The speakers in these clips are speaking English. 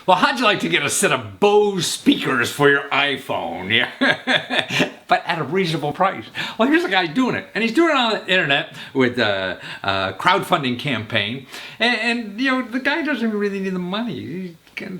Well, how'd you like to get a set of Bose speakers for your iPhone? Yeah, but at a reasonable price. Well, here's a guy doing it, and he's doing it on the internet with a crowdfunding campaign. And you know, the guy doesn't really need the money. He's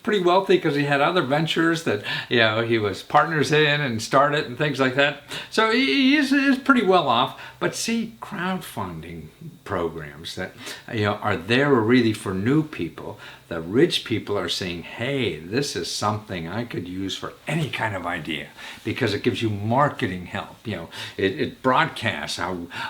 pretty wealthy because he had other ventures that he was partners in and started and things like that. So he is pretty well off. But see, crowdfunding programs that are there really for new people. The rich people are saying, hey, this is something I could use for any kind of idea because it gives you marketing help. It broadcasts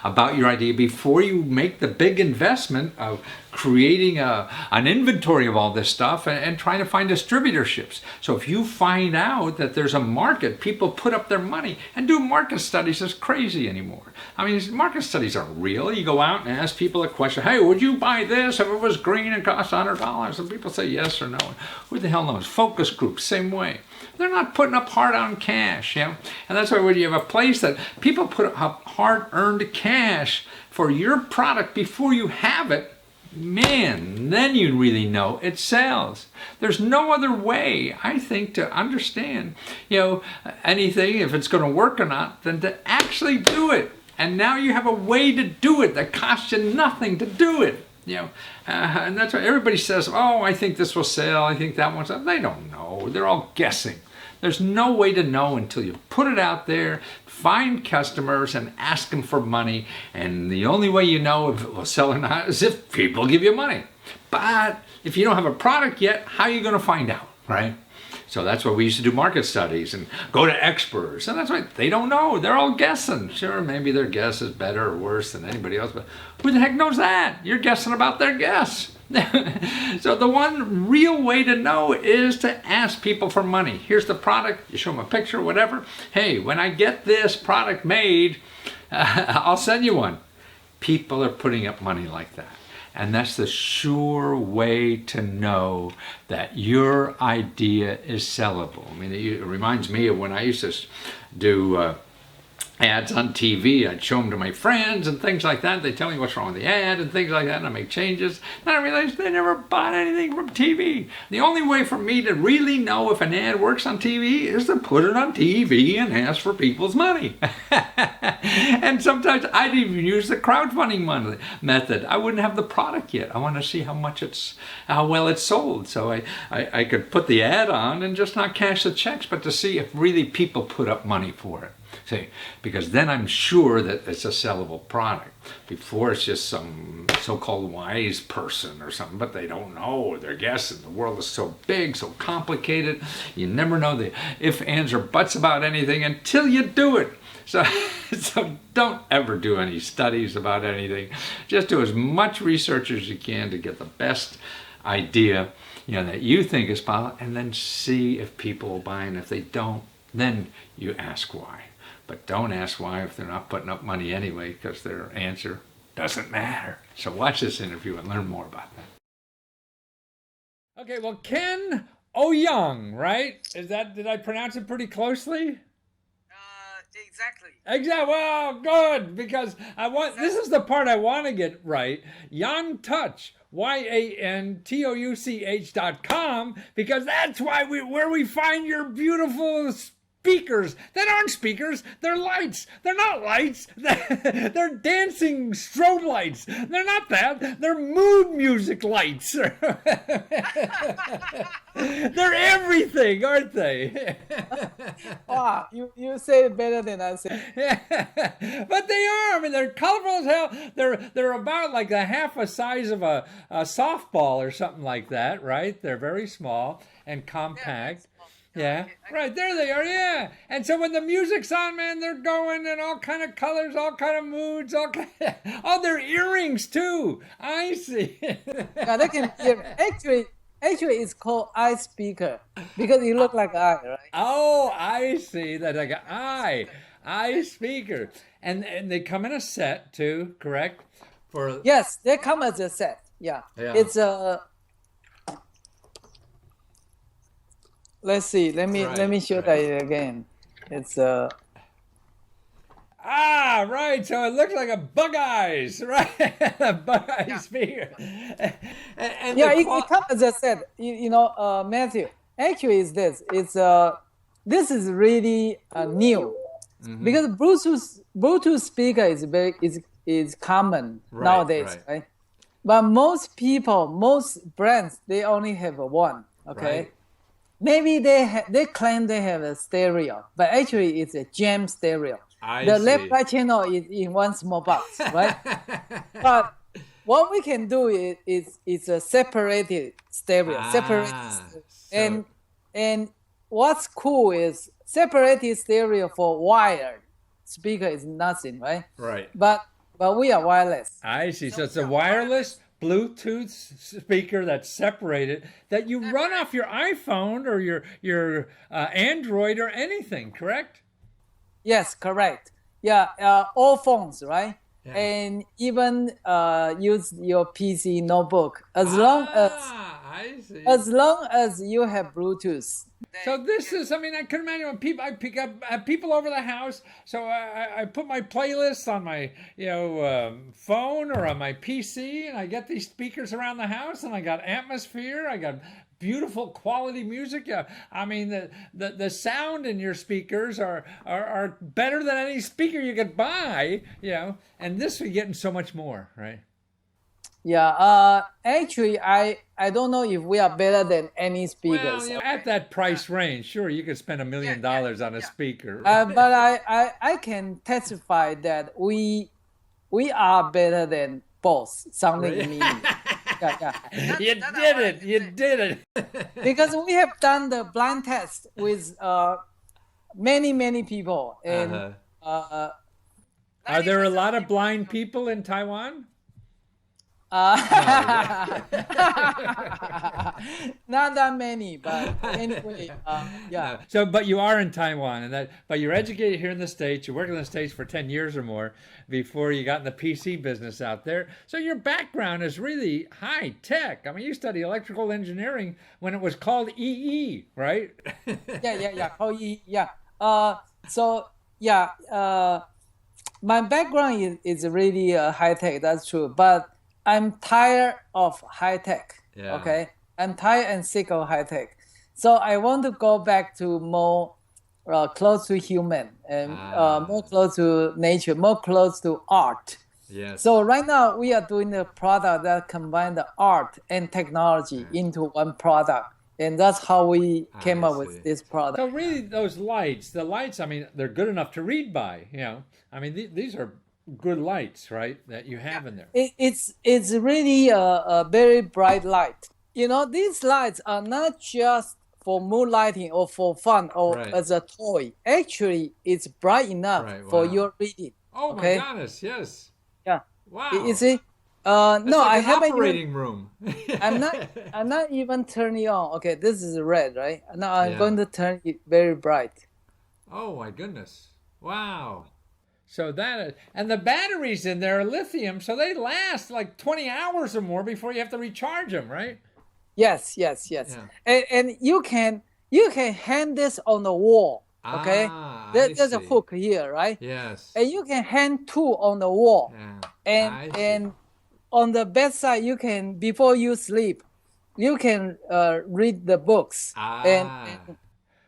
about your idea before you make the big investment of creating an inventory of all this stuff and trying to find distributorships. So if you find out that there's a market, people put up their money, and doing market studies is crazy anymore. I mean, market studies aren't real. You go out and ask people a question, hey, would you buy this if it was green and cost $100? And people say yes or no. Who the hell knows? Focus groups, same way. They're not putting up hard-earned cash, And that's why when you have a place that people put up hard-earned cash for your product before you have it, man, then you really know it sells. There's no other way, I think, to understand, anything, if it's going to work or not, than to actually do it. And now you have a way to do it that costs you nothing to do it. And that's why everybody says, oh, I think this will sell, I think that one's sell. They don't know. They're all guessing. There's no way to know until you put it out there, find customers, and ask them for money. And the only way you know if it will sell or not is if people give you money. But if you don't have a product yet, how are you going to find out, right? So that's why we used to do market studies and go to experts. And that's why they don't know. They're all guessing. Sure, maybe their guess is better or worse than anybody else, but who the heck knows that? You're guessing about their guess. So the one real way to know is to ask people for money. Here's the product. You show them a picture, whatever. Hey, when I get this product made, I'll send you one. People are putting up money like that. And that's the sure way to know that your idea is sellable. I mean, it reminds me of when I used to do ads on TV. I'd show them to my friends and things like that. They tell me what's wrong with the ad and things like that, and I make changes. Then I realized they never bought anything from TV. The only way for me to really know if an ad works on TV is to put it on TV and ask for people's money. And sometimes I'd even use the crowdfunding method. I wouldn't have the product yet. I want to see how well it's sold. So I could put the ad on and just not cash the checks, but to see if really people put up money for it. See, because then I'm sure that it's a sellable product. Before it's just some so-called wise person or something, but they don't know. They're guessing. The world is so big, so complicated. You never know the ifs, ands, or buts about anything until you do it. So don't ever do any studies about anything. Just do as much research as you can to get the best idea, that you think is possible, and then see if people will buy. And if they don't, then you ask why. But don't ask why if they're not putting up money anyway, because their answer doesn't matter. So watch this interview and learn more about that. Okay, well, Ken Oyoung, right? Did I pronounce it pretty closely? Exactly. Well, good, because this is the part I want to get right. Yantouch, YANTOUCH.com, because that's where we find your beautiful speakers that aren't speakers, they're lights. They're not lights. They're dancing strobe lights. They're not that. They're mood music lights. They're everything, aren't they? Wow, you say it better than I say. But they are. I mean, they're colorful as hell. They're about like a half a size of a softball or something like that, right? They're very small and compact. Yeah, right, there they are, yeah. And so when the music's on, man, they're going in all kind of colors, all kind of moods, oh, they're earrings too. I see. Yeah, they can hear. Actually, it's called eye speaker because you look like eye, right? Oh, I see. That's like an eye speaker. And they come in a set too, correct? Yes, they come as a set. Yeah. It's a. Let's see. Let me show that again. It's right. So it looks like a bug eyes, right? A bug eye speaker. And Yeah, the it comes as I said. Matthew. Actually, is this? It's this is really new because Bluetooth speaker is is common nowadays, right? But most people, most brands, they only have one. Okay, Right. maybe they claim they have a stereo, but actually it's a jam stereo. I The see. left right channel is in one small box, right? But what we can do is a separated stereo, So and what's cool is separated stereo for wired speaker is nothing, right? right. But we are wireless. I see. So it's a wireless Bluetooth speaker that's separated that you run off your iPhone or your Android or anything, correct? Yes, correct. Yeah, all phones, right? Yeah. And even use your PC notebook as long I see. as you have Bluetooth. So this is, I mean, I can imagine when people, I pick up people over the house. So I put my playlists on my, phone or on my PC, and I get these speakers around the house, and I got atmosphere. I got beautiful quality music. I mean, the sound in your speakers are better than any speaker you could buy, and this we're getting so much more, right? Yeah, actually, I don't know if we are better than any speakers. Well, at that price range, sure, you could spend $1 million on a speaker. But I can testify that we are better than both Sounding and Mini. Yeah. You did it. Because we have done the blind test with many people, and Are there a lot of blind people in Taiwan? not that many, but anyway, yeah. So, but you are in Taiwan, but you're educated here in the States. You worked in the States for 10 years or more before you got in the PC business out there. So your background is really high tech. I mean, you studied electrical engineering when it was called EE, right? Yeah. Oh, yeah. So yeah. My background is really high tech. That's true, but I'm tired of high tech. Yeah. Okay, I'm tired and sick of high tech, so I want to go back to more close to human and more close to nature, more close to art. Yes. So right now we are doing a product that combine the art and technology into one product, and that's how we came up with this product. So really, those lights, I mean, they're good enough to read by. I mean, these are good lights, right? That you have in there. It's really a very bright light. These lights are not just for moonlighting or for fun or as a toy. Actually, it's bright enough for your reading. Oh my goodness! Yes. Yeah. Wow. You see? It's no, like I an haven't. Operating room. I'm not even turning on. Okay, this is red, right? Now I'm going to turn it very bright. Oh my goodness! Wow. So and the batteries in there are lithium, so they last like 20 hours or more before you have to recharge them, right? Yes. Yeah. And you can hang this on the wall. Okay, there's a hook here, right? Yes. And you can hang two on the wall. Yeah. And on the bedside, you can, before you sleep, you can read the books.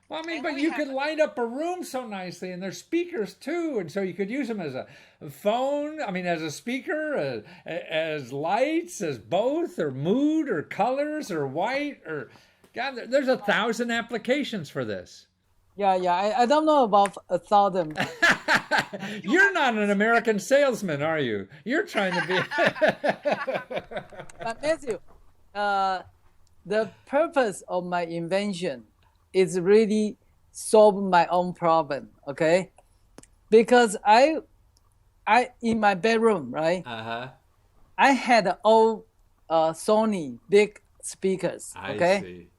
Well, I mean, but you could light up a room so nicely, and there's speakers too, and so you could use them as a phone. I mean, as a speaker, as lights, as both, or mood, or colors, or white, or God. There's 1,000 applications for this. Yeah. I don't know about 1,000. You're not an American salesman, are you? You're trying to be. But Matthew, the purpose of my invention is really solve my own problem, okay? Because I in my bedroom, right? I had old Sony big speakers, okay? I see.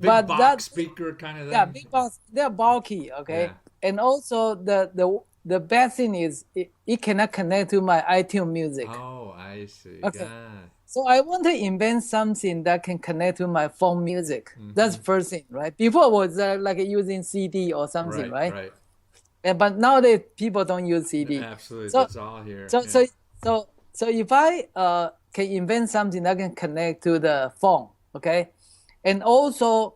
Big box speaker kind of thing. Yeah, big box. They're bulky, okay? Yeah. And also the bad thing is it cannot connect to my iTunes music. Oh, I see. Okay. So I want to invent something that can connect to my phone music. That's first thing, right? Before it was like using CD or something, right? But nowadays people don't use CD. Absolutely, so, it's all here. So if I can invent something that can connect to the phone, okay? And also,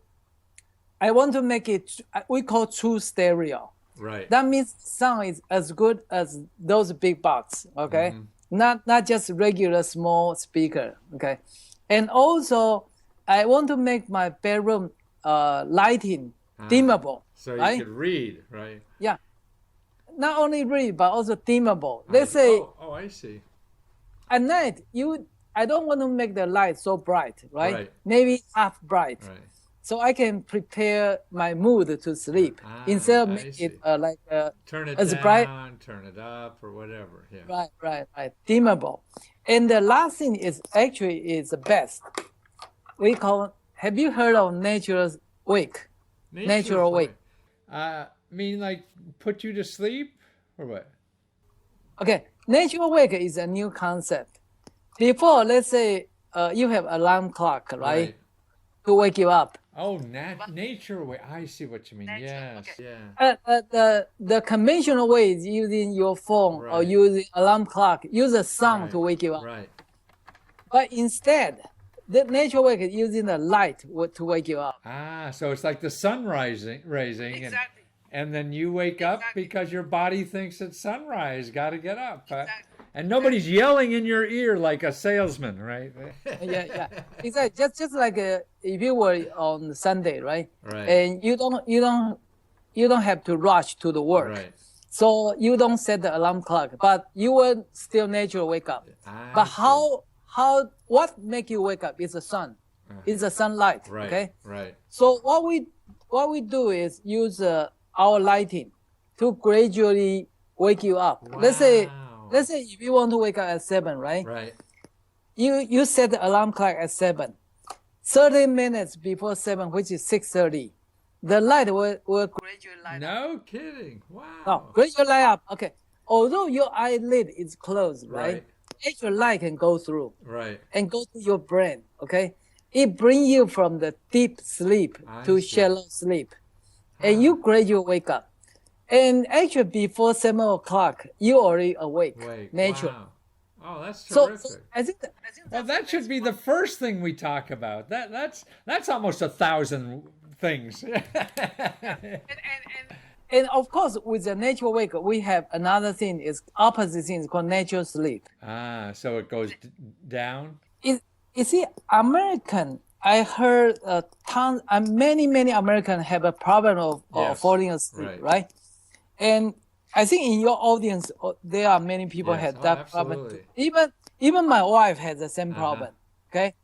I want to make it, we call true stereo. Right. That means sound is as good as those big box, okay? Not just regular small speaker, okay? And also, I want to make my bedroom lighting dimmable, So right? you could read, right? Yeah. Not only read, but also dimmable. Let's say Oh, I see. at night, I don't want to make the light so bright, right? Right. Maybe half bright. Right. So I can prepare my mood to sleep instead of I make see. it like Turn it as down, bright. turn it up, or whatever. Yeah. Right. Dimmable. And the last thing is the best. We call, have you heard of natural wake? Natural wake. Mean like put you to sleep, or what? Okay, natural wake is a new concept. Before, let's say you have alarm clock, right? To wake you up. Oh, nature way. I see what you mean. Yes, okay. yeah. The conventional way is using your phone or Right. using alarm clock, use a song to wake you up. Right. But instead, the natural wake is using the light to wake you up. So it's like the sun raising, Exactly. and then you wake up because your body thinks it's sunrise. Got to get up. And nobody's yelling in your ear like a salesman, right? Yeah. Exactly. Just like if you were on Sunday, right? Right. And you don't have to rush to the work. Right. So you don't set the alarm clock, but you will still naturally wake up. But what make you wake up is the sun. It's the sunlight. Right. Okay. Right. So what we do is use our lighting to gradually wake you up. Wow. Let's say if you want to wake up at 7, right? Right. You set the alarm clock at 7. 30 minutes before 7, which is 6:30, the light will gradually light up. No kidding. Wow. No, gradually light up. Okay. Although your eyelid is closed, right? Actual light can go through. Right. And go to your brain. Okay. It brings you from the deep sleep to shallow sleep, and you gradually wake up. And actually, before 7 o'clock, you already awake. Naturally. Wow. Oh, that's terrific. So I think that should be the first thing we talk about. That's almost 1,000 things. And of course, with the natural wake, we have another thing. Is opposite thing is called natural sleep. So it goes down. You see, I heard many Americans have a problem of falling asleep, right? And I think in your audience, there are many people had that problem. Even my wife has the same problem. Okay,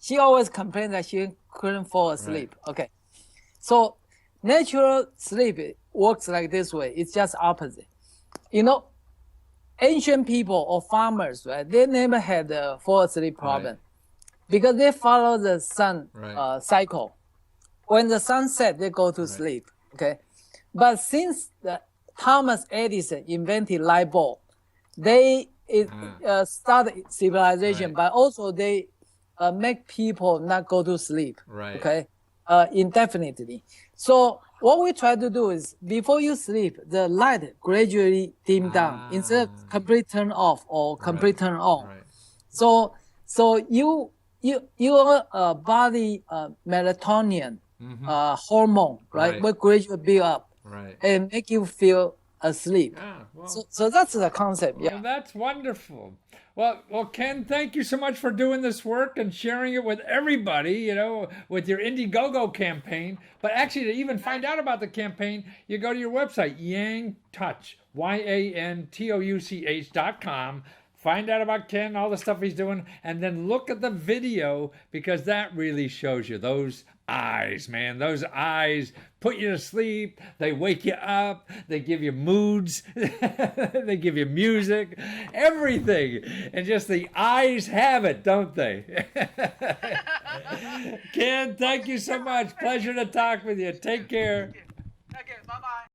she always complains that she couldn't fall asleep. Okay, so natural sleep works like this way. It's just opposite. Ancient people or farmers, right? They never had a fall asleep problem because they follow the sun cycle. When the sun sets, they go to sleep. Okay, but since Thomas Edison invented light bulb, they started civilization, but also they make people not go to sleep. Okay, indefinitely. So what we try to do is before you sleep, the light gradually dim down instead of complete turn off or complete turn on. So your body melatonin hormone will gradually build up and make you feel asleep. So that's the concept. Well, that's wonderful. Well, Ken, thank you so much for doing this work and sharing it with everybody, with your Indiegogo campaign. But actually, to even find out about the campaign, you go to your website, YangTouch, YANTOUCH.com. Find out about Ken, all the stuff he's doing, and then look at the video because that really shows you those eyes, man. Those eyes put you to sleep. They wake you up. They give you moods. They give you music, everything. And just the eyes have it, don't they? Ken, thank you so much. Pleasure to talk with you. Take care. Okay, bye-bye.